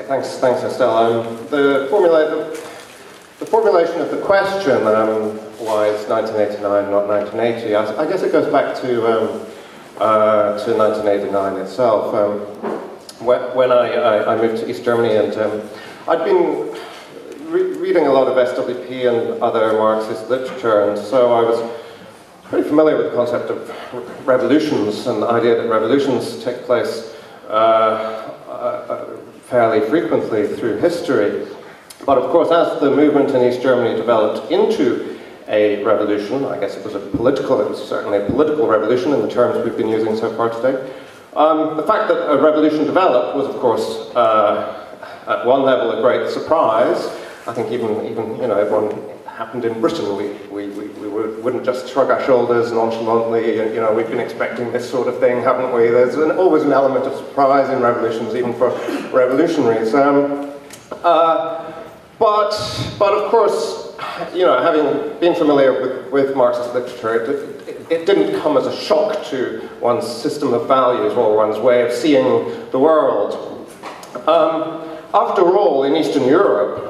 thanks, Estelle. The formulation of the question, why it's 1989, not 1980, I guess it goes back to 1989 itself. When I moved to East Germany, and I'd been reading a lot of SWP and other Marxist literature, and so I was pretty familiar with the concept of revolutions and the idea that revolutions take place fairly frequently through history. But of course, as the movement in East Germany developed into a revolution, I guess it was certainly a political revolution in the terms we've been using so far today. The fact that a revolution developed was, of course, at one level a great surprise. I think even everyone happened in Britain. We wouldn't just shrug our shoulders nonchalantly. We've been expecting this sort of thing, haven't we? There's always an element of surprise in revolutions, even for revolutionaries. But of course, having been familiar with Marxist literature, it didn't come as a shock to one's system of values or one's way of seeing the world. After all, in Eastern Europe,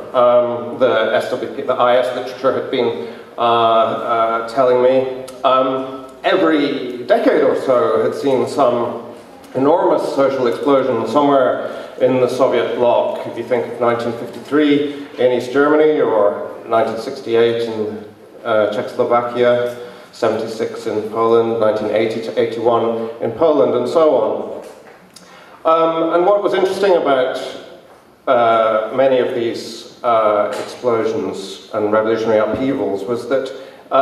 the SWP, the IS literature had been telling me, every decade or so had seen some enormous social explosion somewhere in the Soviet bloc. If you think of 1953 in East Germany, or 1968 in Czechoslovakia, 76 in Poland, 1980 to 81 in Poland, and so on. And what was interesting about many of these explosions and revolutionary upheavals was that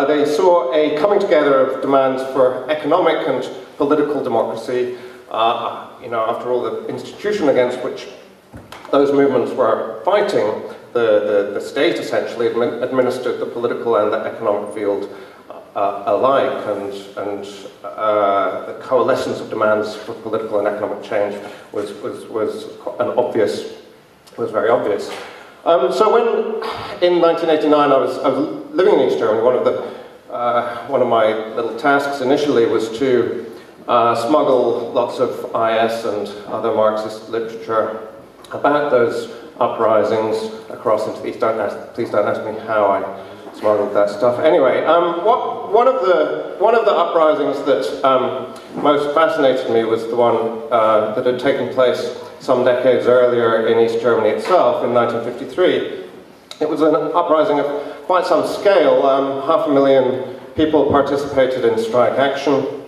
they saw a coming together of demands for economic and political democracy. After all, the institution against which those movements were fighting, the state essentially administered the political and the economic field alike, and the coalescence of demands for political and economic change was very obvious. So when, in 1989, I was living in East Germany, one of my little tasks initially was to smuggle lots of IS and other Marxist literature about those uprisings across into the East. Please don't ask me how I smuggled that stuff. Anyway, one of the uprisings that most fascinated me was the one that had taken place some decades earlier in East Germany itself, in 1953. It was an uprising of quite some scale. 500,000 people participated in strike action,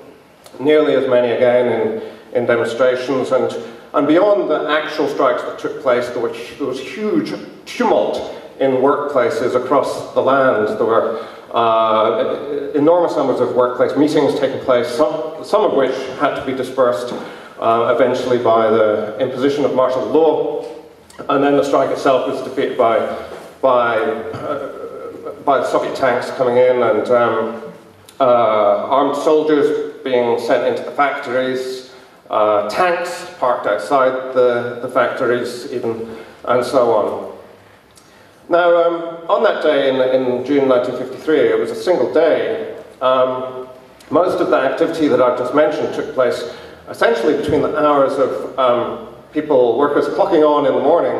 nearly as many again in demonstrations, and beyond the actual strikes that took place, there was huge tumult in workplaces across the land. There were enormous numbers of workplace meetings taking place, some of which had to be dispersed eventually by the imposition of martial law, and then the strike itself was defeated by the Soviet tanks coming in, and armed soldiers being sent into the factories, tanks parked outside the factories even, and so on. Now, on that day in June 1953, it was a single day. Most of the activity that I've just mentioned took place essentially between the hours of workers clocking on in the morning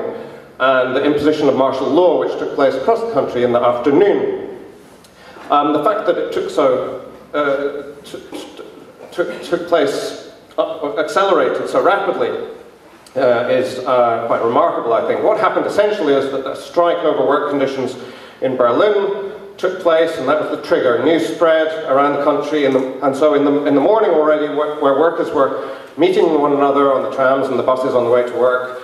and the imposition of martial law, which took place across the country in the afternoon. The fact that it took place, accelerated so rapidly, is quite remarkable, I think. What happened essentially is that a strike over work conditions in Berlin took place, and that was the trigger. News spread around the country, and so in the morning already, where workers were meeting one another on the trams and the buses on the way to work,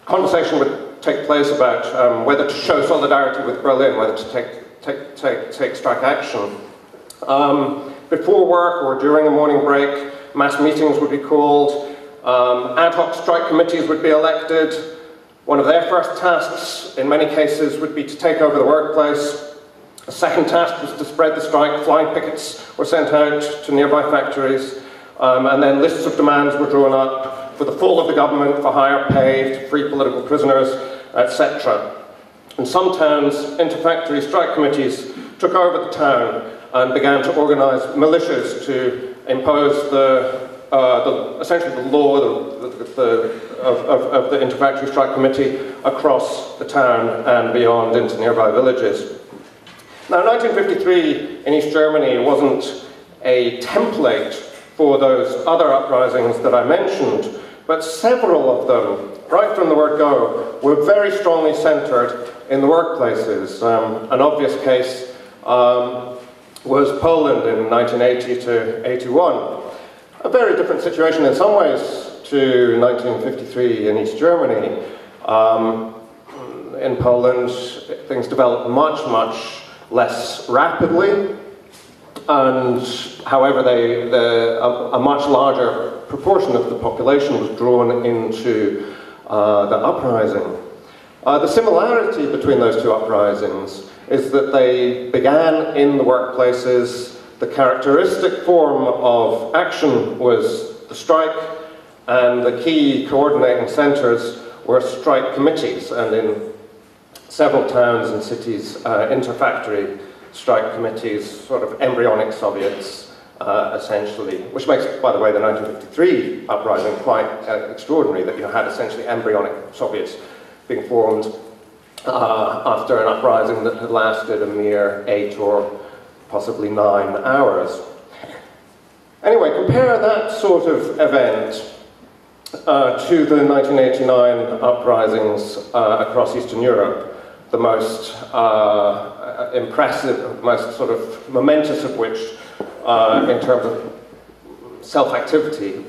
conversation would take place about whether to show solidarity with Berlin, whether to take strike action. Before work or during a morning break, mass meetings would be called. Ad hoc strike committees would be elected. One of their first tasks, in many cases, would be to take over the workplace. A second task was to spread the strike. Flying pickets were sent out to nearby factories, and then lists of demands were drawn up for the fall of the government, for higher pay, to free political prisoners, etc. In some towns, inter-factory strike committees took over the town and began to organize militias to impose the essentially the law of the Interfactory Strike Committee across the town and beyond into nearby villages. Now, 1953 in East Germany wasn't a template for those other uprisings that I mentioned, but several of them, right from the word go, were very strongly centered in the workplaces. An obvious case was Poland in 1980 to 81. A very different situation in some ways to 1953 in East Germany. In Poland, things developed much, much less rapidly, and however, a much larger proportion of the population was drawn into the uprising. The similarity between those two uprisings is that they began in the workplaces. The characteristic form of action was the strike, and the key coordinating centres were strike committees, and in several towns and cities, interfactory strike committees, sort of embryonic Soviets, essentially, which makes, by the way, the 1953 uprising quite extraordinary, that you had essentially embryonic Soviets being formed after an uprising that had lasted a mere 8 or possibly 9 hours. Anyway, compare that sort of event to the 1989 uprisings across Eastern Europe, the most impressive, most sort of momentous of which, in terms of self-activity,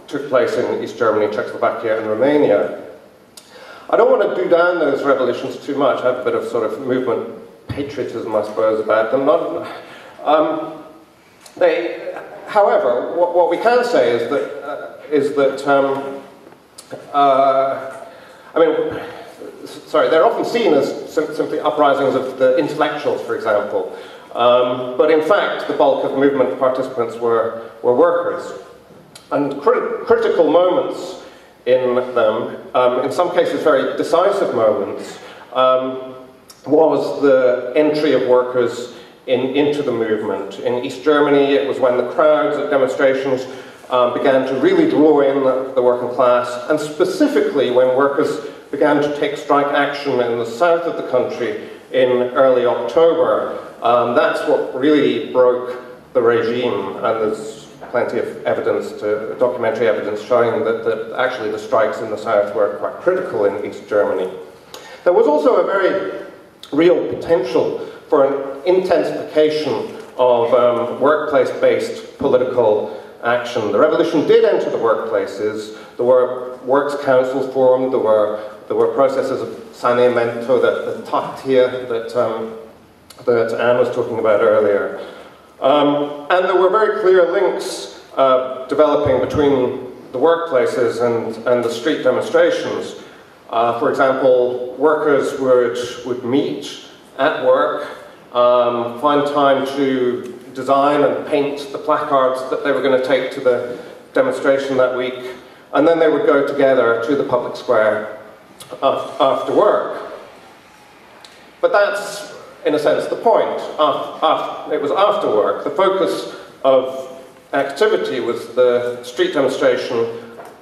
took place in East Germany, Czechoslovakia, and Romania. I don't want to do down those revolutions too much. I have a bit of sort of movement patriotism, I suppose, about them. However, what we can say is that they're often seen as simply uprisings of the intellectuals, for example. But in fact, the bulk of movement participants were workers. And critical moments in them, in some cases very decisive moments, was the entry of workers into the movement. In East Germany, it was when the crowds at demonstrations began to really draw in the working class, and specifically when workers began to take strike action in the south of the country in early October. That's what really broke the regime, and there's plenty of evidence, documentary evidence, showing that actually the strikes in the south were quite critical in East Germany. There was also a very real potential for an intensification of workplace-based political action. The revolution did enter the workplaces. There were works councils formed. There were processes of saneamento, the taktir that Anne was talking about earlier. And there were very clear links developing between the workplaces and the street demonstrations. For example, workers would meet at work, find time to design and paint the placards that they were going to take to the demonstration that week, and then they would go together to the public square after work. But that's, in a sense, the point. It was after work. The focus of activity was the street demonstration,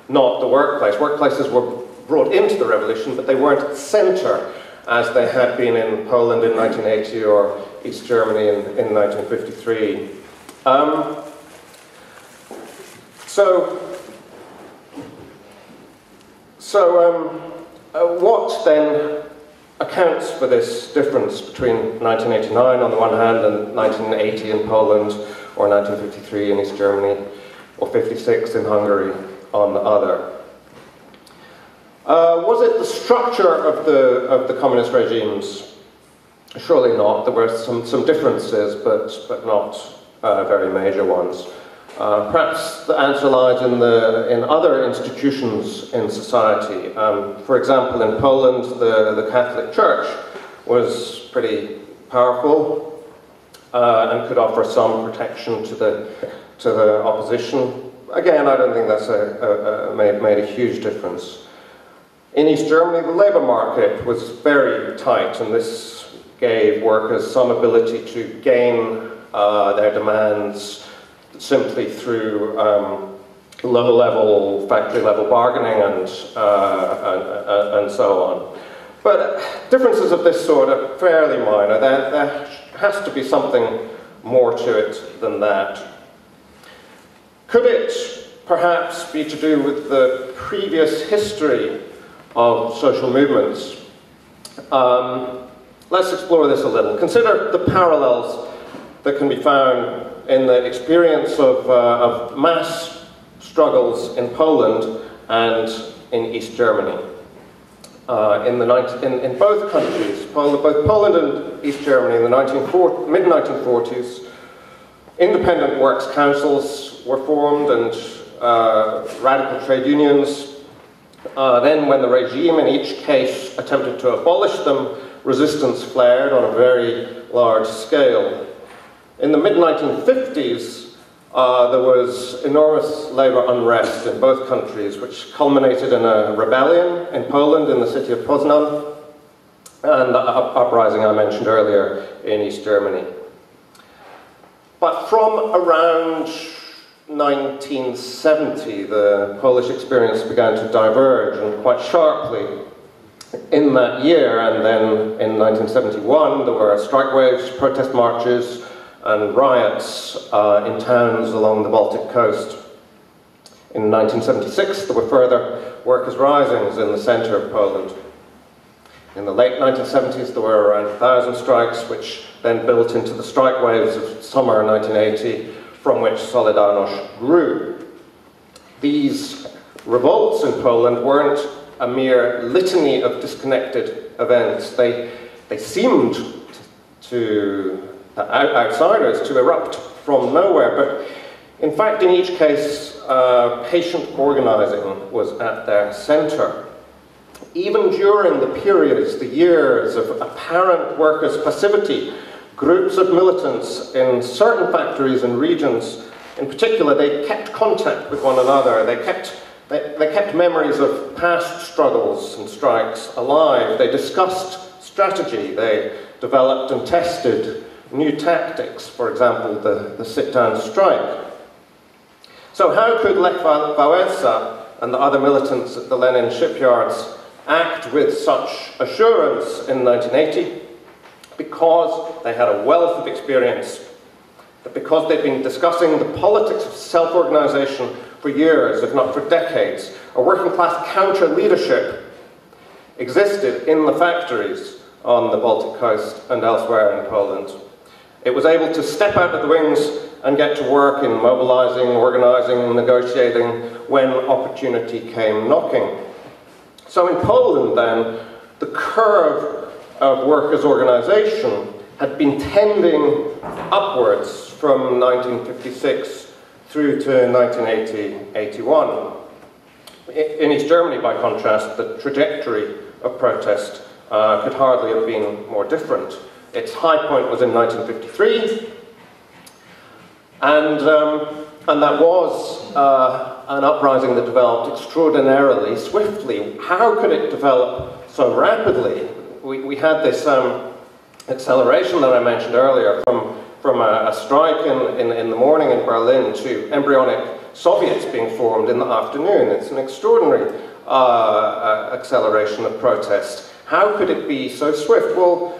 not the workplace. Workplaces were brought into the revolution, but they weren't at the center as they had been in Poland in 1980 or East Germany in 1953. What then accounts for this difference between 1989 on the one hand and 1980 in Poland, or 1953 in East Germany, or 56 in Hungary on the other? Was it the structure of the communist regimes? Surely not. There were some differences, but not very major ones. Perhaps the answer lies in other institutions in society. For example, in Poland, the Catholic Church was pretty powerful and could offer some protection to the opposition. Again, I don't think that's made a huge difference. In East Germany, the labour market was very tight, and this gave workers some ability to gain their demands simply through low-level, factory-level bargaining and so on. But differences of this sort are fairly minor. There has to be something more to it than that. Could it perhaps be to do with the previous history of social movements? Let's explore this a little. Consider the parallels that can be found in the experience of mass struggles in Poland and in East Germany. In both countries, both Poland and East Germany, in the mid-1940s, independent works councils were formed and radical trade unions. Then, when the regime in each case attempted to abolish them, resistance flared on a very large scale. In the mid-1950s, there was enormous labour unrest in both countries, which culminated in a rebellion in Poland in the city of Poznan, and the uprising I mentioned earlier in East Germany. But from around 1970, the Polish experience began to diverge, and quite sharply in that year. And then in 1971, there were strike waves, protest marches, and riots in towns along the Baltic coast. In 1976, there were further workers' risings in the centre of Poland. In the late 1970s, there were around 1,000 strikes, which then built into the strike waves of summer 1980, from which Solidarność grew. These revolts in Poland weren't a mere litany of disconnected events. They seemed to outsiders to erupt from nowhere, but in fact, in each case, patient organising was at their centre. Even during the periods, the years of apparent workers' passivity, groups of militants in certain factories and regions, in particular, they kept contact with one another. They kept memories of past struggles and strikes alive. They discussed strategy. They developed and tested new tactics, for example, the sit-down strike. So how could Lech Wałęsa and the other militants at the Lenin shipyards act with such assurance in 1980? Because they had a wealth of experience, that because they'd been discussing the politics of self-organisation for years, if not for decades, a working-class counter-leadership existed in the factories on the Baltic coast and elsewhere in Poland. It was able to step out of the wings and get to work in mobilising, organising, negotiating when opportunity came knocking. So in Poland then, the curve of workers' organisation had been tending upwards from 1956 through to 1980-81. In East Germany, by contrast, the trajectory of protest could hardly have been more different. Its high point was in 1953, and that was an uprising that developed extraordinarily swiftly. How could it develop so rapidly? We had this acceleration that I mentioned earlier from a strike in the morning in Berlin to embryonic Soviets being formed in the afternoon. It's an extraordinary acceleration of protest. How could it be so swift? Well,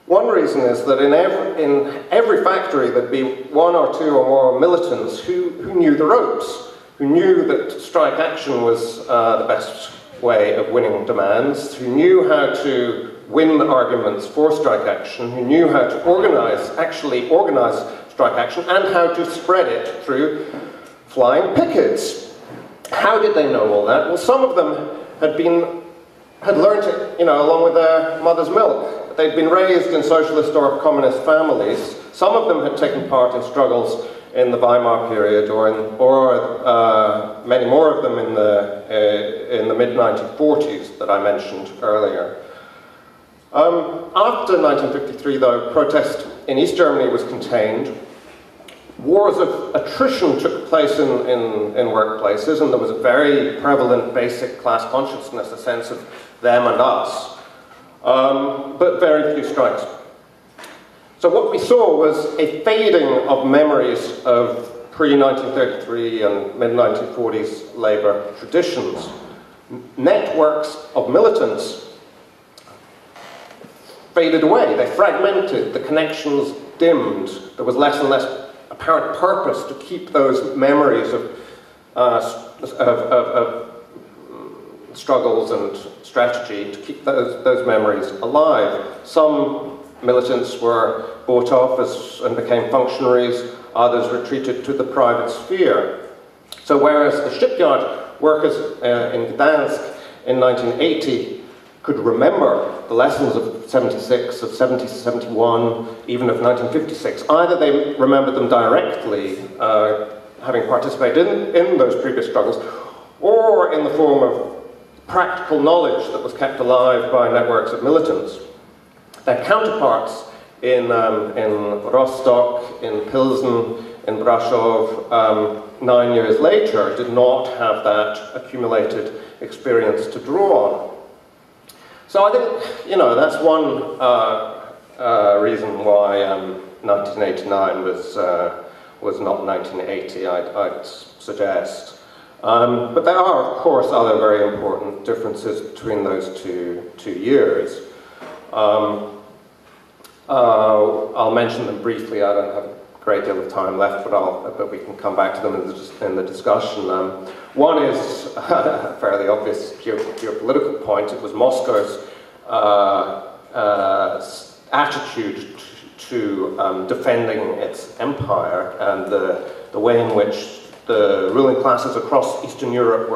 one reason is that in every factory there'd be one or two or more militants who knew the ropes, who knew that strike action was the best way of winning demands, who knew how to win arguments for strike action, who knew how to actually organize strike action, and how to spread it through flying pickets. How did they know all that? Well, some of them had learned it, along with their mother's milk. They'd been raised in socialist or communist families. Some of them had taken part in struggles in the Weimar period, or many more of them in the mid-1940s that I mentioned earlier. After 1953, though, protest in East Germany was contained. Wars of attrition took place in workplaces, and there was a very prevalent basic class consciousness, a sense of them and us, but very few strikes. So what we saw was a fading of memories of pre-1933 and mid-1940s labour traditions. Networks of militants faded away, they fragmented, the connections dimmed, there was less and less apparent purpose to keep those memories of struggles and strategy, to keep those memories alive. Some militants were bought off and became functionaries, others retreated to the private sphere. So whereas the shipyard workers in Gdansk in 1980 could remember the lessons of 76, of 70, 71, even of 1956, either they remembered them directly, having participated in those previous struggles, or in the form of practical knowledge that was kept alive by networks of militants. Their counterparts in Rostock, in Pilsen, in Brasov, 9 years later, did not have that accumulated experience to draw on. So I think, you know, that's one reason why 1989 was not 1980, I'd suggest. But there are, of course, other very important differences between those two years. I'll mention them briefly. I don't have a great deal of time left, but we can come back to them in the discussion. One is a fairly obvious geopolitical point. It was Moscow's attitude to defending its empire, and the way in which the ruling classes across Eastern Europe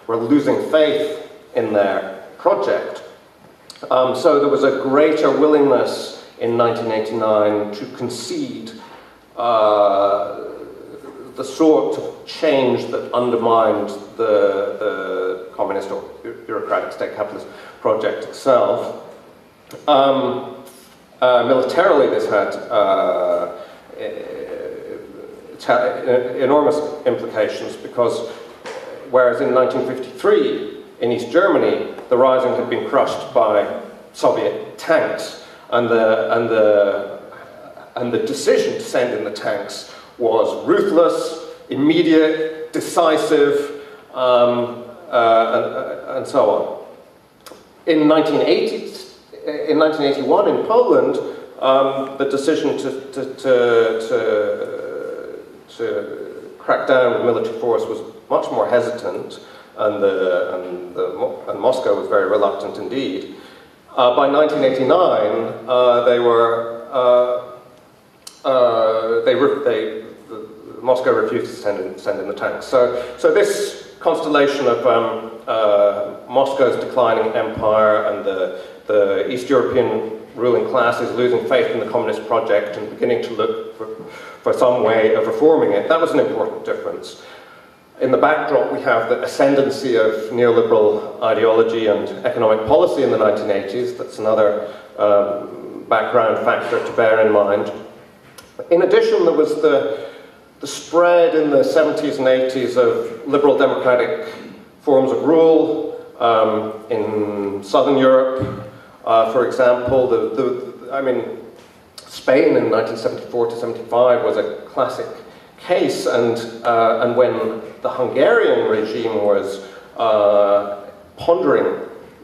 were losing faith in their project. So there was a greater willingness in 1989 to concede the sort of change that undermined the communist or bureaucratic state capitalist project itself. Militarily, this had enormous implications, because whereas in 1953 in East Germany the Rising had been crushed by Soviet tanks, and the decision to send in the tanks was ruthless, immediate, decisive, and so on. In 1981 in Poland, the decision to crack down with military force was much more hesitant, and Moscow was very reluctant indeed. By 1989, Moscow refused to send in the tanks. So this constellation of Moscow's declining empire and the East European ruling classes losing faith in the communist project and beginning to look for some way of reforming it, that was an important difference. In the backdrop, we have the ascendancy of neoliberal ideology and economic policy in the 1980s. That's another background factor to bear in mind. In addition, there was the spread in the 70s and 80s of liberal democratic forms of rule in Southern Europe. For example, Spain in 1974 to 75 was a classic case, and when the Hungarian regime was pondering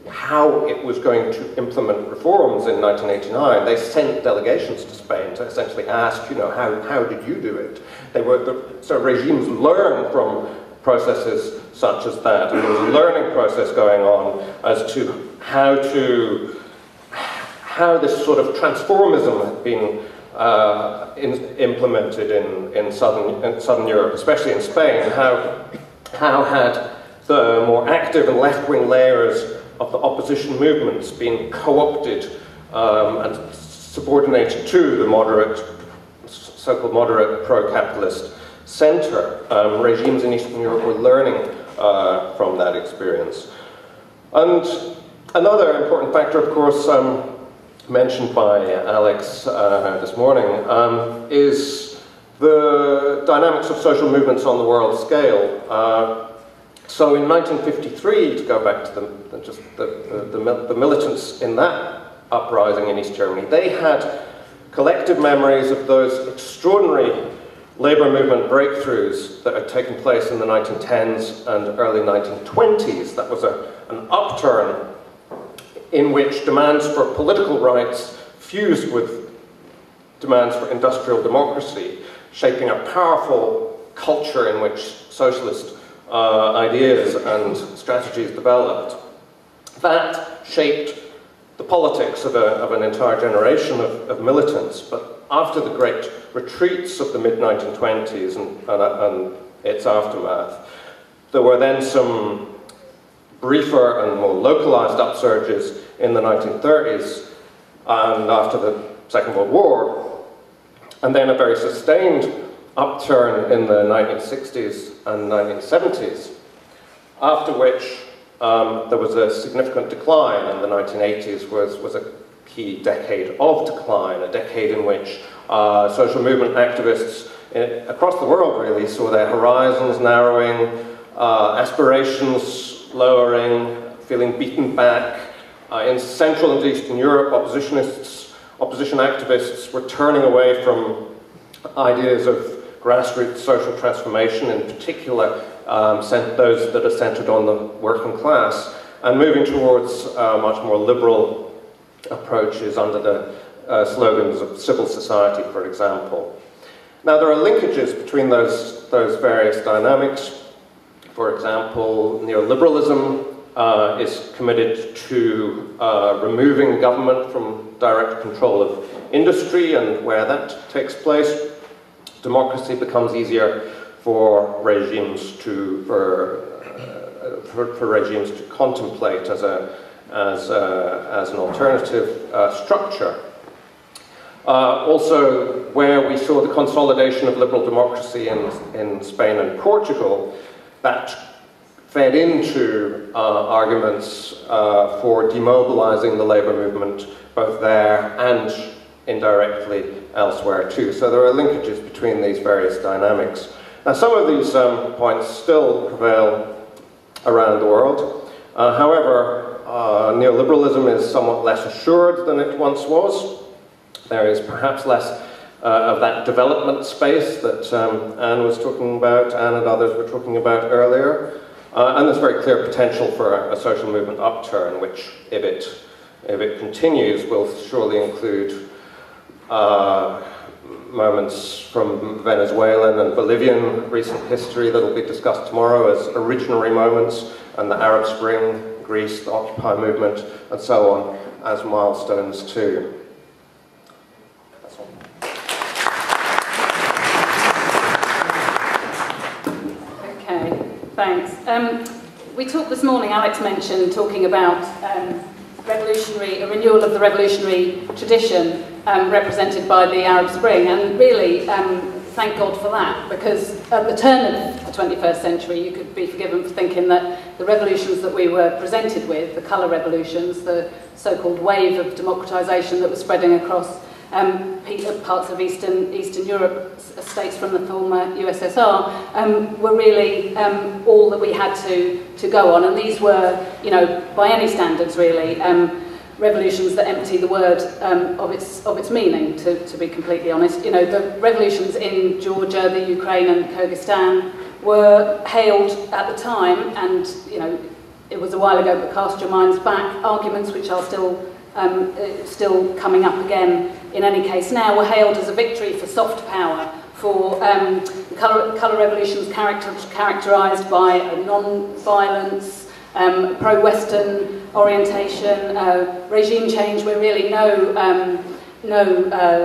how it was going to implement reforms in 1989, they sent delegations to Spain to essentially ask, you know, how did you do it? So regimes learn from processes such as that, and there was a learning process going on as to how this sort of transformism had been implemented in Southern Europe, especially in Spain. How had the more active and left-wing layers of the opposition movements been co-opted and subordinated to the so-called moderate pro-capitalist center. Regimes in Eastern Europe were learning from that experience. And another important factor, of course, mentioned by Alex this morning, is the dynamics of social movements on the world scale. So in 1953, to go back to the militants in that uprising in East Germany, they had collective memories of those extraordinary labour movement breakthroughs that had taken place in the 1910s and early 1920s. That was an upturn in which demands for political rights fused with demands for industrial democracy, shaping a powerful culture in which socialist ideas and strategies developed. That shaped the politics of an entire generation of militants, but after the great retreats of the mid-1920s and its aftermath, there were then some briefer and more localized upsurges in the 1930s and after the Second World War, and then a very sustained upturn in the 1960s and 1970s, after which there was a significant decline, and the 1980s was a key decade of decline, a decade in which social movement activists across the world really saw their horizons narrowing, aspirations lowering, feeling beaten back. In Central and Eastern Europe, opposition activists were turning away from ideas of grassroots social transformation, in particular those that are centred on the working class, and moving towards much more liberal approaches under the slogans of civil society, for example. Now, there are linkages between those various dynamics. For example, neoliberalism is committed to removing government from direct control of industry, and where that takes place, democracy becomes easier for regimes to contemplate as an alternative structure. Also, where we saw the consolidation of liberal democracy in Spain and Portugal, that fed into arguments for demobilizing the labour movement both there and indirectly elsewhere too. So there are linkages between these various dynamics. Now, some of these points still prevail around the world. However, neoliberalism is somewhat less assured than it once was. There is perhaps less of that development space that Anne was talking about, Anne and others were talking about earlier. And there's very clear potential for a social movement upturn, which, if it continues, will surely include moments from Venezuelan and Bolivian recent history that will be discussed tomorrow as originary moments, and the Arab Spring, Greece, the Occupy movement, and so on, as milestones too. That's all. Okay, thanks. We talked this morning, Alex mentioned talking about a renewal of the revolutionary tradition represented by the Arab Spring, and really thank God for that, because at the turn of the 21st century you could be forgiven for thinking that the revolutions that we were presented with, the colour revolutions, the so-called wave of democratisation that was spreading across parts of Eastern Europe, states from the former USSR, were really all that we had to go on, and these were, by any standards really, revolutions that empty the word of its meaning, to be completely honest. The revolutions in Georgia, the Ukraine and Kyrgyzstan were hailed at the time, and it was a while ago, but cast your minds back, arguments which are still coming up again in any case now, were hailed as a victory for soft power, for colour revolutions characterised by non-violence, pro-Western orientation, regime change, where really no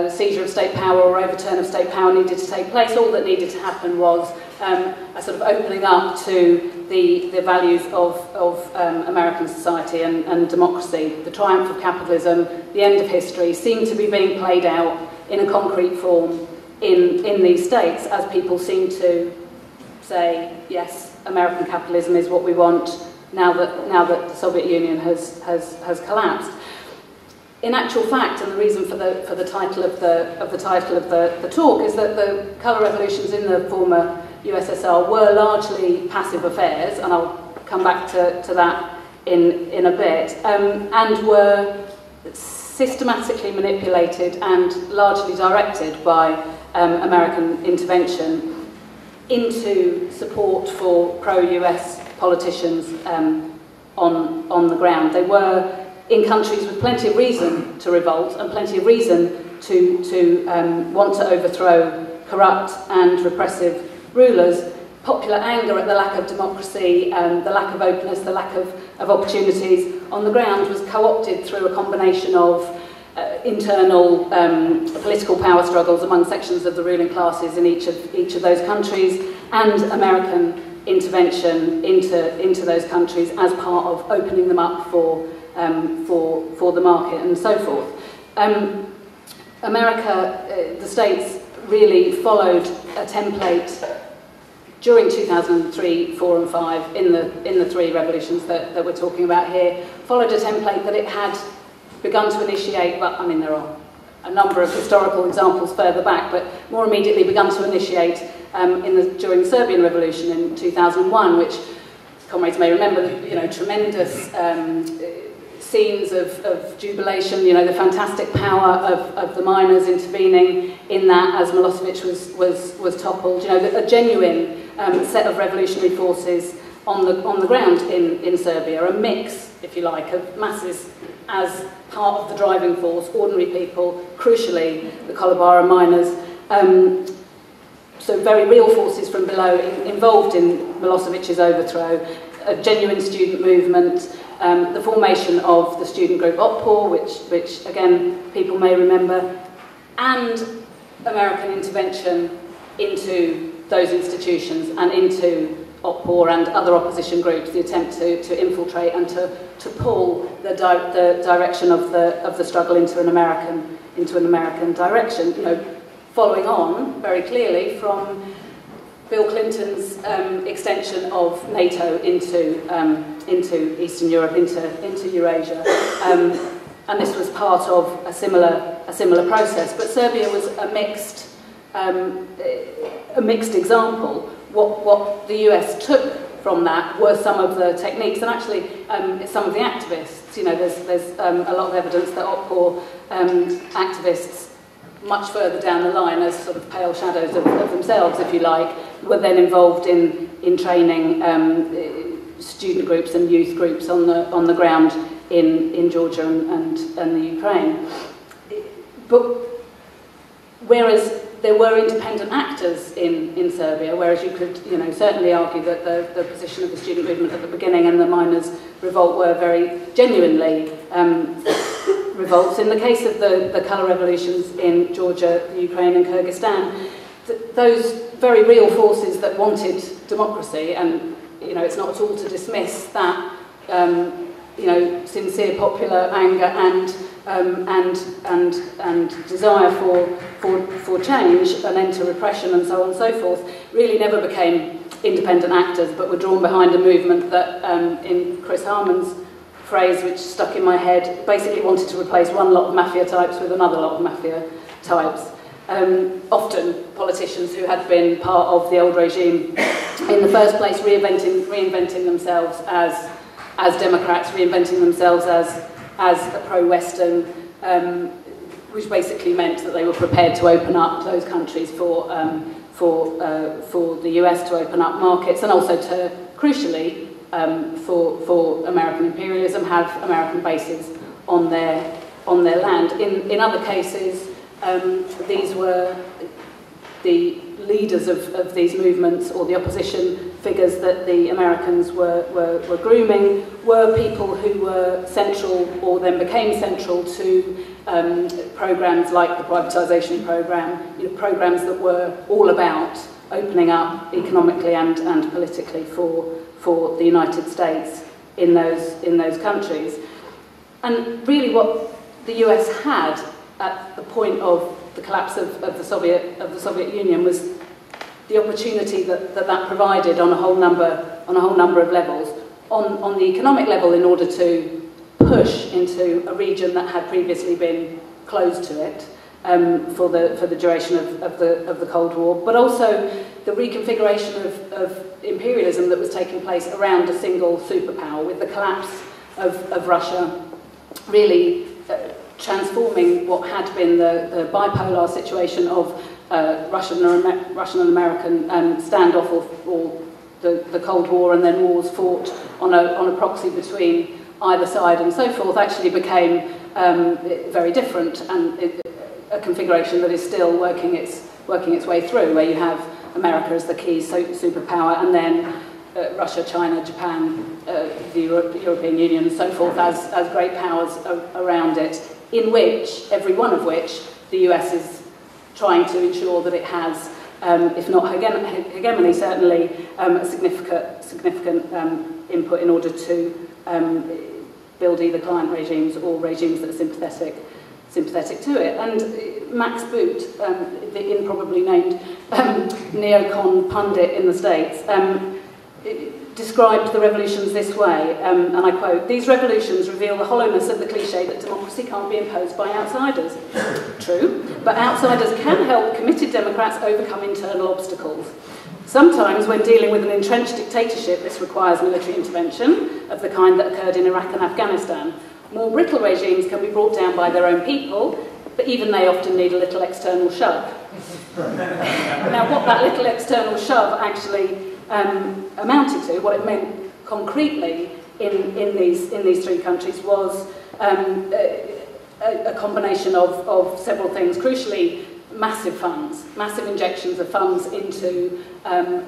seizure of state power or overturn of state power needed to take place. All that needed to happen was a sort of opening up to the values of American society and democracy. The triumph of capitalism, the end of history, seemed to be being played out in a concrete form in these states, as people seem to say, yes, American capitalism is what we want now that the Soviet Union has collapsed. In actual fact, and the reason for the title of the talk is that the colour revolutions in the former USSR were largely passive affairs, and I'll come back to that in a bit, and were systematically manipulated and largely directed by American intervention into support for pro-US politicians on the ground. They were in countries with plenty of reason to revolt and plenty of reason to want to overthrow corrupt and repressive rulers. Popular anger at the lack of democracy, the lack of openness, the lack of opportunities on the ground was co-opted through a combination of internal political power struggles among sections of the ruling classes in each of those countries, and American intervention into those countries as part of opening them up for the market and so forth. America, the States, really followed a template during 2003, 4 and 5, in the three revolutions that we're talking about here, followed a template that it had begun to initiate. Well, I mean, there are a number of historical examples further back, but more immediately begun to initiate during the Serbian Revolution in 2001, which comrades may remember, tremendous scenes of jubilation, the fantastic power of the miners intervening in that as Milosevic was toppled, a genuine set of revolutionary forces on the ground in Serbia, a mix, if you like, of masses as part of the driving force, ordinary people, crucially the Kolubara miners, so very real forces from below involved in Milosevic's overthrow, a genuine student movement, the formation of the student group Otpor, which again people may remember, and American intervention into those institutions and into Otpor and other opposition groups, the attempt to infiltrate and to pull the direction of the struggle into an American direction. Following on very clearly from Bill Clinton's extension of NATO into Eastern Europe, into Eurasia, and this was part of a similar process. But Serbia was a mixed example. What the US took from that were some of the techniques, and actually some of the activists. There's a lot of evidence that Otpor activists, much further down the line as sort of pale shadows of themselves, if you like, were then involved in training student groups and youth groups on the ground in Georgia and the Ukraine. But whereas there were independent actors in Serbia, whereas you could certainly argue that the position of the student movement at the beginning and the miners' revolt were very genuinely revolts. In the case of the colour revolutions in Georgia, the Ukraine and Kyrgyzstan, those very real forces that wanted democracy, and it's not at all to dismiss that sincere popular anger and desire for change, an end to repression and so on and so forth, really never became independent actors, but were drawn behind a movement that, in Chris Harman's phrase, which stuck in my head, basically wanted to replace one lot of mafia types with another lot of mafia types. Often politicians who had been part of the old regime in the first place, reinventing themselves as Democrats, reinventing themselves as a pro-Western, which basically meant that they were prepared to open up those countries for the US to open up markets, and also to, crucially, for American imperialism, have American bases on their land. In other cases, these were the leaders of these movements, or the opposition figures that the Americans were grooming, were people who were central, or then became central, to programs like the privatisation program, programs that were all about opening up economically and politically for the United States in those countries. And really what the US had at the point of the collapse of the Soviet Union was the opportunity that provided on a whole number of levels. On the economic level, in order to push into a region that had previously been closed to it for the duration of the Cold War, but also the reconfiguration of imperialism that was taking place around a single superpower, with the collapse of Russia really transforming what had been the bipolar situation of Russian and American standoff or the Cold War, and then wars fought on a proxy between either side and so forth, actually became very different, and a configuration that is still working its way through, where you have America as the key superpower, and then Russia, China, Japan, the European Union, and so forth as great powers around it, in which, every one of which, the US is trying to ensure that it has, if not hegemony, certainly a significant input in order to build either client regimes or regimes that are sympathetic to it. And Max Boot, the improbably named neocon pundit in the States, described the revolutions this way, and I quote, "These revolutions reveal the hollowness of the cliché that democracy can't be imposed by outsiders." True, but outsiders can help committed democrats overcome internal obstacles. Sometimes, when dealing with an entrenched dictatorship, this requires military intervention of the kind that occurred in Iraq and Afghanistan. More brittle regimes can be brought down by their own people, but even they often need a little external shove. Now, what that little external shove actually amounted to, what it meant concretely in these three countries, was a combination of several things. Crucially, massive funds, massive injections of funds into,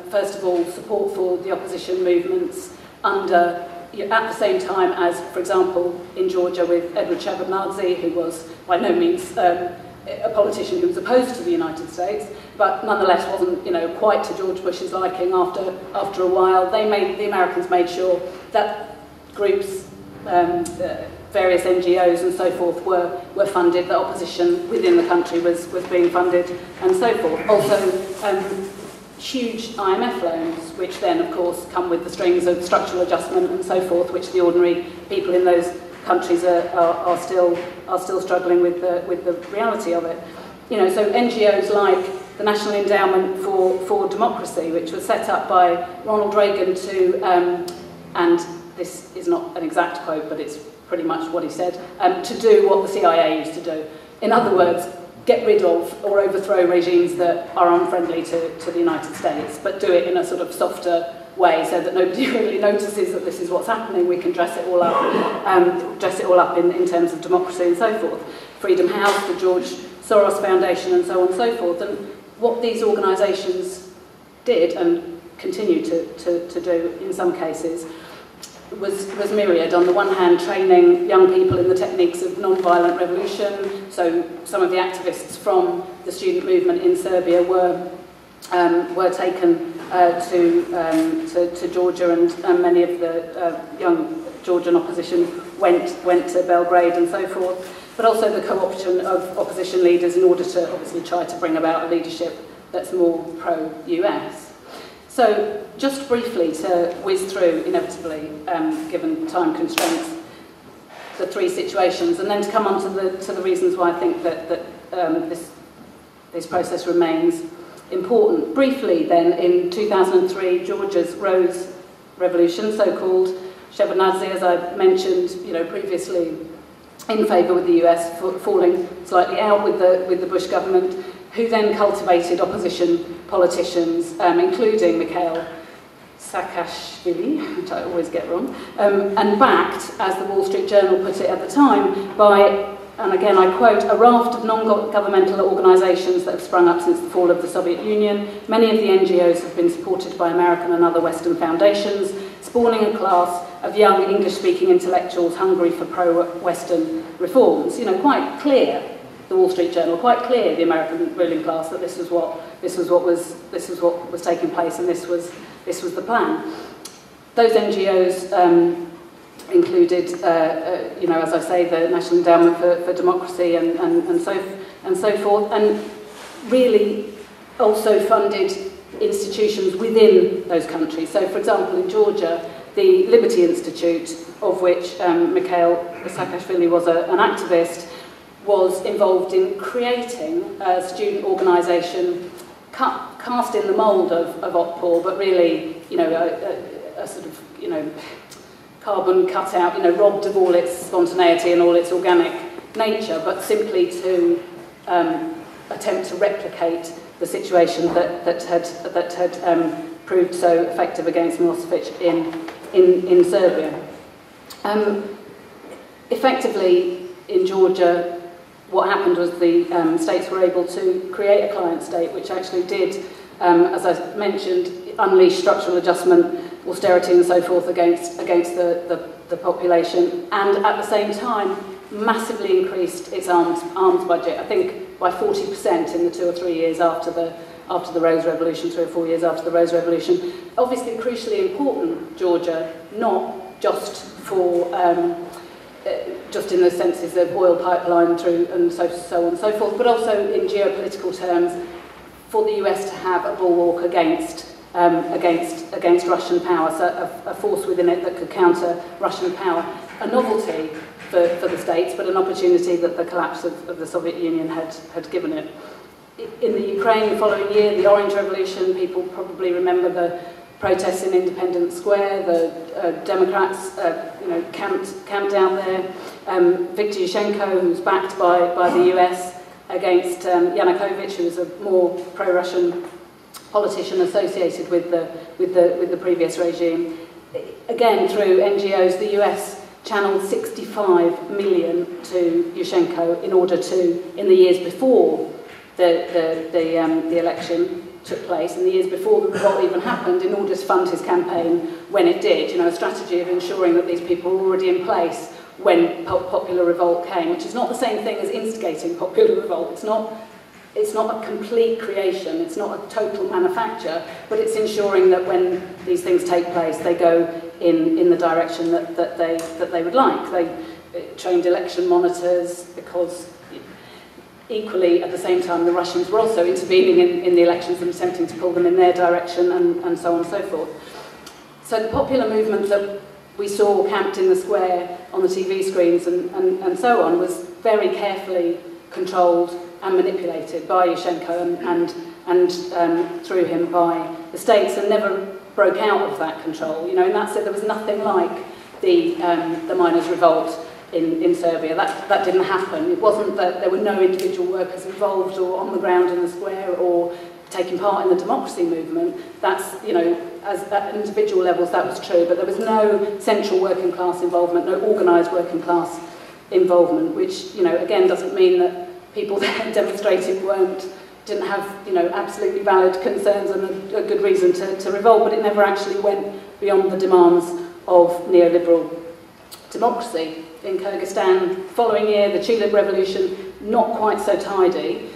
first of all, support for the opposition movements under, at the same time as, for example, in Georgia with Edward Shevardnadze, who was by no means a politician who was opposed to the United States, but nonetheless wasn't, quite to George Bush's liking after a while. The Americans made sure that groups, various NGOs and so forth were funded, that opposition within the country was being funded and so forth. Also, huge IMF loans, which then, of course, come with the strings of structural adjustment and so forth, which the ordinary people in those countries are still struggling with the reality of it. So NGOs like the National Endowment for Democracy, which was set up by Ronald Reagan to, and this is not an exact quote, but it's pretty much what he said, to do what the CIA used to do. In other words, get rid of or overthrow regimes that are unfriendly to the United States, but do it in a sort of softer way so that nobody really notices that this is what's happening. We can dress it all up in terms of democracy and so forth. Freedom House, the George Soros Foundation, and so on and so forth. And what these organisations did, and continue to do in some cases, was myriad. On the one hand, training young people in the techniques of non-violent revolution. So some of the activists from the student movement in Serbia were taken to Georgia, and many of the young Georgian opposition went to Belgrade and so forth. But also the co-option of opposition leaders in order to obviously try to bring about a leadership that's more pro-US. So, just briefly to whiz through, inevitably, given time constraints, the three situations, and then to come on to the reasons why I think that this process remains important. Briefly, then, in 2003, Georgia's Rose Revolution, so-called, Shevardnadze, as I mentioned, previously, in favour with the US, falling slightly out with the Bush government, who then cultivated opposition politicians, including Mikhail Saakashvili, which I always get wrong, and backed, as the Wall Street Journal put it at the time, by, and again I quote, a raft of non-governmental organisations that have sprung up since the fall of the Soviet Union. Many of the NGOs have been supported by American and other Western foundations, spawning a class of young English-speaking intellectuals hungry for pro-Western reforms. Quite clear, the Wall Street Journal, quite clear, the American ruling class, that this was what was taking place, and this was the plan. Those NGOs included, as I say, the National Endowment for Democracy and so forth, and really also funded institutions within those countries. So, for example, in Georgia, the Liberty Institute, of which Mikhail Saakashvili was an activist, was involved in creating a student organisation cast in the mould of OPPOR, but really, a sort of, carbon cutout, robbed of all its spontaneity and all its organic nature, but simply to attempt to replicate the situation that had proved so effective against Milosevic in Serbia. Effectively, in Georgia, what happened was the states were able to create a client state, which actually did, as I mentioned, unleash structural adjustment, austerity and so forth against the population, and at the same time massively increased its arms budget, I think by 40% in the 2 or 3 years after the Rose Revolution, 3 or 4 years after the Rose Revolution. Obviously crucially important, Georgia, not just for just in the senses of oil pipeline through and so on and so forth, but also in geopolitical terms for the US to have a bulwark against Russian power, so a force within it that could counter Russian power. A novelty for the states, but an opportunity that the collapse of the Soviet Union had given it. In the Ukraine the following year, the Orange Revolution, people probably remember the protests in Independence Square, the Democrats camped out there. Viktor Yushchenko, who's backed by the US, against Yanukovych, who was a more pro-Russian politician associated with the previous regime. Again, through NGOs, the US channeled 65 million to Yushchenko in order to, in the years before the election took place, in the years before the revolt even happened, in order to fund his campaign when it did. You know, a strategy of ensuring that these people were already in place when popular revolt came, which is not the same thing as instigating popular revolt. It's not a complete creation, it's not a total manufacture, but it's ensuring that when these things take place, they go in the direction that they would like. They trained election monitors because equally, at the same time, the Russians were also intervening in the elections and attempting to pull them in their direction and so on and so forth. So the popular movement that we saw camped in the square on the TV screens and so on was very carefully controlled and manipulated by Yushchenko and through him by the states, and never broke out of that control. You know, in that sense, there was nothing like the miners' revolt in Serbia. That didn't happen. It wasn't that there were no individual workers involved or on the ground in the square or taking part in the democracy movement. That's, you know, at individual levels that was true, but there was no central working class involvement, no organised working class involvement, which, you know, again doesn't mean that people there demonstrating didn't have, you know, absolutely valid concerns and a good reason to revolt, but it never actually went beyond the demands of neoliberal democracy. In Kyrgyzstan, following year, the Tulip Revolution, not quite so tidy,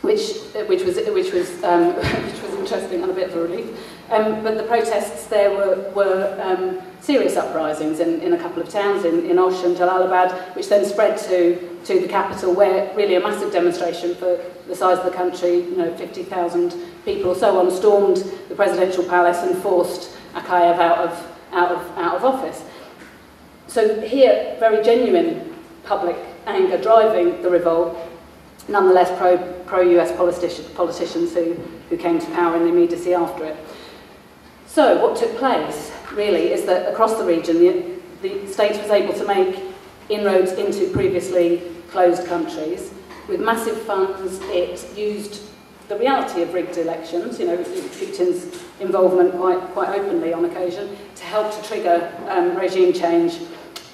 which was interesting and a bit of a relief. But the protests there were serious uprisings in a couple of towns, in Osh and Jalalabad, which then spread to the capital, where really a massive demonstration for the size of the country, you know, 50,000 people or so on, stormed the presidential palace and forced Akayev out of office. So here, very genuine public anger driving the revolt, nonetheless pro-US politicians who came to power in the immediacy after it. So what took place, really, is that across the region, the States was able to make inroads into previously closed countries. With massive funds, it used the reality of rigged elections, you know, Putin's involvement quite openly on occasion, to help to trigger regime change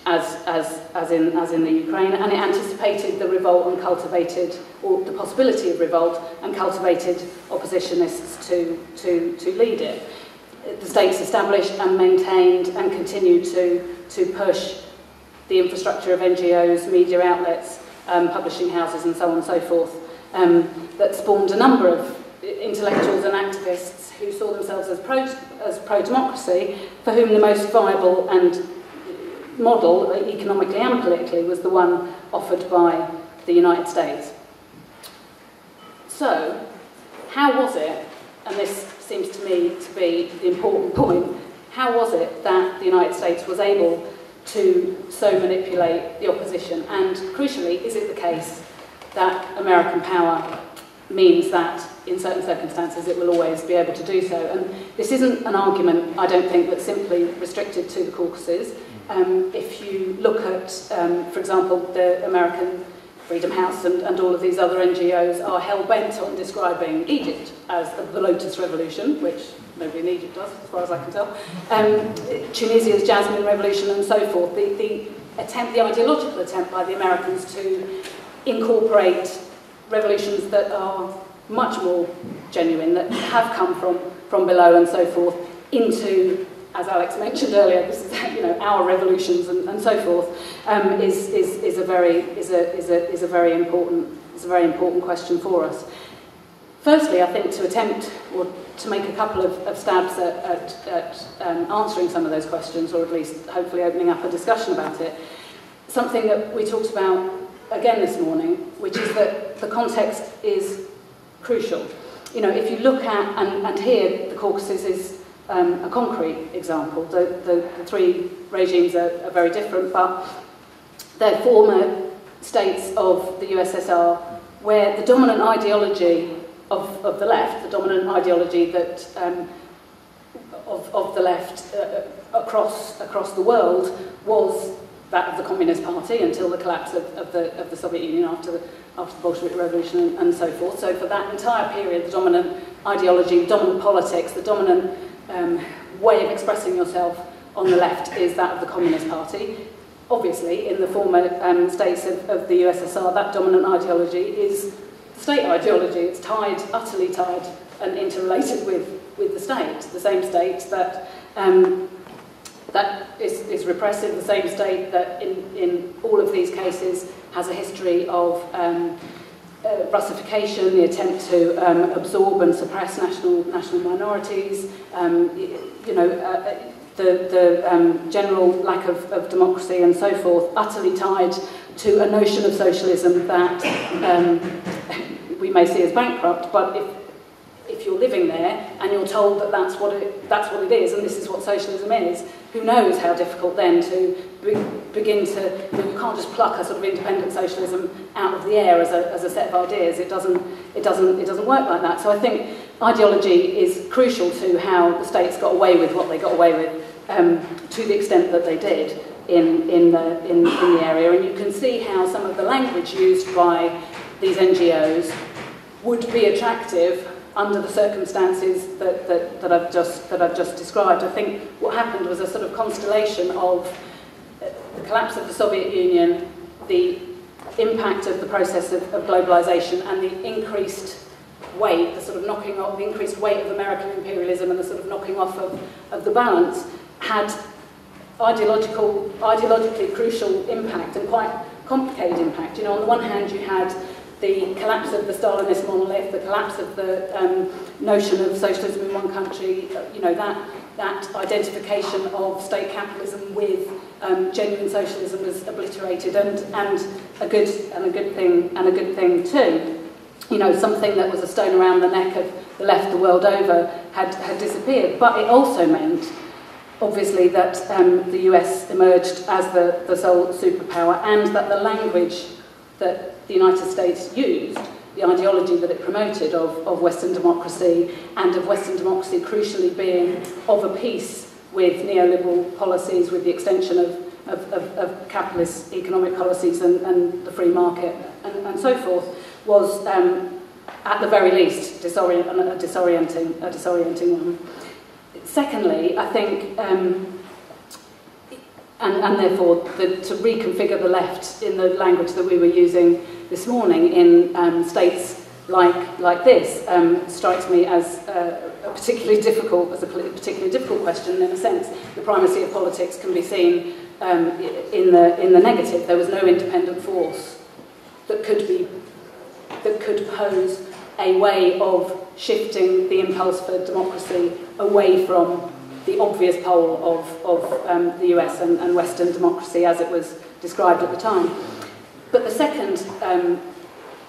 as in the Ukraine, and it anticipated the revolt and cultivated, or the possibility of revolt, and cultivated oppositionists to lead it. The states established and maintained and continued to push the infrastructure of NGOs, media outlets, publishing houses and so on and so forth, that spawned a number of intellectuals and activists who saw themselves as pro-democracy, for whom the most viable and model, economically and politically, was the one offered by the United States. So, how was it, and this seems to me to be the important point, how was it that the United States was able to so manipulate the opposition? And crucially, is it the case that American power means that in certain circumstances it will always be able to do so? And this isn't an argument, I don't think, that's simply restricted to the Caucasus. If you look at, for example, the American Freedom House and all of these other NGOs are hell-bent on describing Egypt as the Lotus Revolution, which nobody in Egypt does, as far as I can tell, Tunisia's Jasmine Revolution and so forth. The ideological attempt by the Americans to incorporate revolutions that are much more genuine, that have come from below and so forth, into, as Alex mentioned earlier, this is our revolutions and so forth, is a very important question for us. Firstly, I think to attempt or to make a couple of stabs at answering some of those questions, or at least hopefully opening up a discussion about it, something that we talked about again this morning, which is that the context is crucial. If you look at, and here the Caucasus is a concrete example. The three regimes are very different, but they're former states of the USSR where the dominant ideology of the left, the dominant ideology that of the left across the world was that of the Communist Party until the collapse of the Soviet Union after the Bolshevik Revolution and so forth. So for that entire period, the dominant ideology, the dominant politics, the dominant way of expressing yourself on the left is that of the Communist Party. Obviously, in the former states of the USSR, that dominant ideology is the state ideology. It's utterly tied and interrelated with the state, the same state that is repressive, the same state that in all of these cases has a history of Russification, the attempt to absorb and suppress national minorities, the general lack of democracy and so forth, utterly tied to a notion of socialism that we may see as bankrupt, but if you're living there and you're told that that's what it is and this is what socialism is, who knows how difficult then to begin to, you can't just pluck a sort of independent socialism out of the air as a set of ideas. It doesn't work like that. So I think ideology is crucial to how the states got away with what they got away with, to the extent that they did in the area. And you can see how some of the language used by these NGOs would be attractive under the circumstances that I've just described. I think what happened was a sort of constellation of the collapse of the Soviet Union, the impact of the process of globalization, and the increased weight, the sort of knocking off, the increased weight of American imperialism and the sort of knocking off of the balance had ideologically crucial impact and quite complicated impact. On the one hand, you had the collapse of the Stalinist monolith, the collapse of the notion of socialism in one country, that identification of state capitalism with genuine socialism was obliterated, and a good thing too. Something that was a stone around the neck of the left the world over had disappeared. But it also meant, obviously, that the US emerged as the sole superpower, and that the language that the United States used, the ideology that it promoted of Western democracy, and of Western democracy crucially being of a piece with neoliberal policies, with the extension of capitalist economic policies and the free market and so forth, was at the very least a disorienting one. Secondly, I think, and therefore to reconfigure the left in the language that we were using this morning in states like this strikes me as a particularly difficult question. In a sense, the primacy of politics can be seen in the negative. There was no independent force that could pose a way of shifting the impulse for democracy away from the obvious pole of the US and Western democracy as it was described at the time. But the second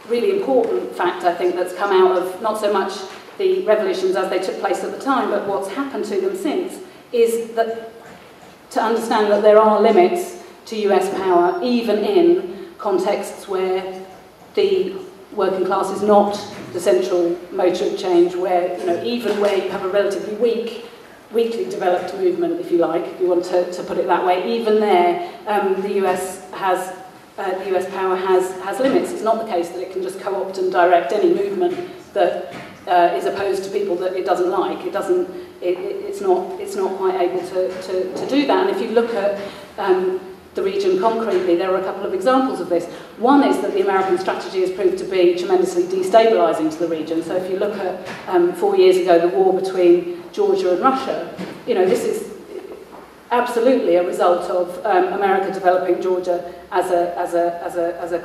really important fact, I think, that's come out of not so much the revolutions as they took place at the time, but what's happened to them since, is that to understand that there are limits to US power, even in contexts where the working class is not the central motor of change, where, even where you have a relatively weakly developed movement, if you like, if you want to put it that way, even there, the US has the US power has limits. It's not the case that it can just co-opt and direct any movement that is opposed to people that it doesn't like. It's not quite able to do that. And if you look at the region concretely, there are a couple of examples of this. One is that the American strategy has proved to be tremendously destabilising to the region. So if you look at 4 years ago, the war between Georgia and Russia, this is absolutely a result of America developing Georgia as a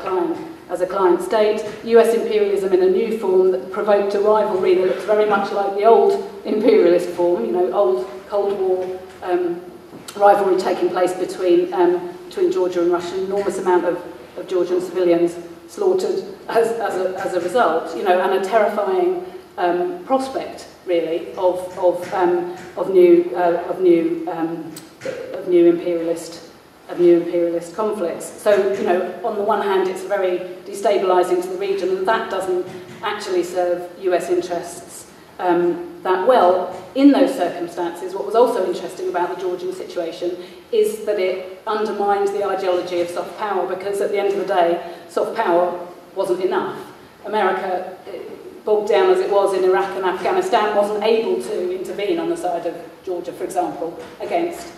client state. US imperialism in a new form that provoked a rivalry that looks very much like the old imperialist form, old Cold War rivalry taking place between Georgia and Russia, an enormous amount of Georgian civilians slaughtered as a result, and a terrifying prospect really of new imperialist conflicts. So, on the one hand, it's very destabilising to the region, and that doesn't actually serve US interests that well. In those circumstances, what was also interesting about the Georgian situation is that it undermined the ideology of soft power, because at the end of the day, soft power wasn't enough. America, bogged down as it was in Iraq and Afghanistan, wasn't able to intervene on the side of Georgia, for example, against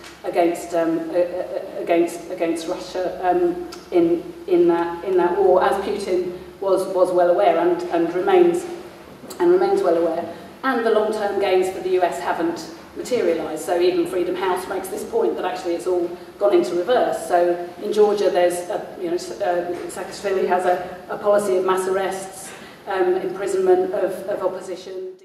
Russia in that war, as Putin was well aware and remains well aware. And the long-term gains for the US haven't materialised. So even Freedom House makes this point that actually it's all gone into reverse. So in Georgia, there's Saakashvili has a policy of mass arrests, imprisonment of opposition.